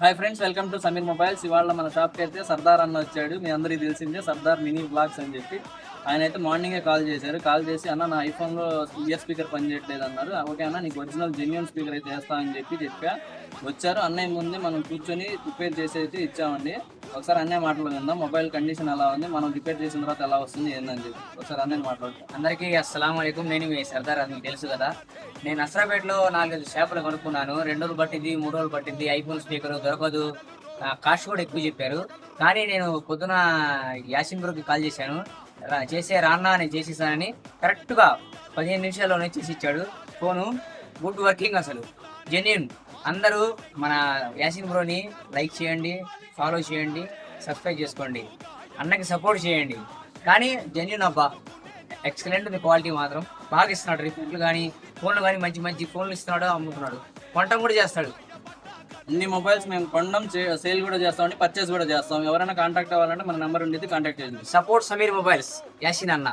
Hi friends, welcome to Sameer mobiles. ఇవాళ మన షాప్కి అయితే సర్దార్ అన్న వచ్చాడు. మీ అందరికీ తెలిసిందే, సర్దార్ మినీ బ్లాగ్స్ అని చెప్పి. ఆయన అయితే మార్నింగే కాల్ చేశారు. కాల్ చేసి అన్న నా ఐఫోన్లో ఇయర్ స్పీకర్ పనిచేయట్లేదు అన్నారు. ఓకే అన్న, నీకు ఒరిజినల్ జెన్యూన్ స్పీకర్ అయితే వేస్తామని చెప్పా. వచ్చారు అన్నయ్య ముందే మనం కూర్చొని రిపేర్ చేసి అయితే ఇచ్చామండి. ఒకసారి అన్నయ్య మాటలు విందాం. మొబైల్ కండిషన్ ఎలా ఉంది, మనం రిపేర్ చేసిన తర్వాత ఎలా వస్తుంది ఏందని చెప్పి ఒకసారి అన్నయ్య మాట్లాడుతాం. అందరికీ అస్సలాం వాలేకుం. నేను మీ సర్దార్, అది మీకు తెలుసు కదా. నేను అస్రాపేటలో 4-5 షాపులు కొనుక్కున్నాను. 2 రోజులు పట్టింది, 3 రోజులు పట్టింది. ఐఫోన్ స్పీకర్ దొరకదు, కాస్ట్ కూడా ఎక్కువ చెప్పారు. కానీ నేను పొద్దున యాసిన్ బ్రోకి కాల్ చేశాను. రాన్నా నేను చేసేసానని కరెక్ట్గా 15 నిమిషాల్లోనే చేసి ఇచ్చాడు. ఫోను గుడ్ వర్కింగ్, అసలు జెన్యూన్. అందరూ మన యాసిన్ బ్రోని లైక్ చేయండి, ఫాలో చేయండి, సబ్స్క్రైబ్ చేసుకోండి, అన్నకి సపోర్ట్ చేయండి. కానీ జెన్యూన్ అబ్బా, ఎక్సలెంట్ ఉంది క్వాలిటీ మాత్రం. బాగా ఇస్తున్నాడు రిపోర్ట్లు కానీ, ఫోన్లు కానీ మంచి మంచి ఫోన్లు ఇస్తున్నాడు, అమ్ముతున్నాడు, కొనటం కూడా చేస్తాడు. అన్ని మొబైల్స్ మేము కొనడం, సేల్ కూడా చేస్తామండి, పర్చేస్ కూడా చేస్తాం. ఎవరైనా కాంటాక్ట్ అవ్వాలంటే మన నెంబర్ ఉండేది, కాంటాక్ట్ చేయండి. సపోర్ట్ సమీర్ మొబైల్స్, యాసిన్ అన్న.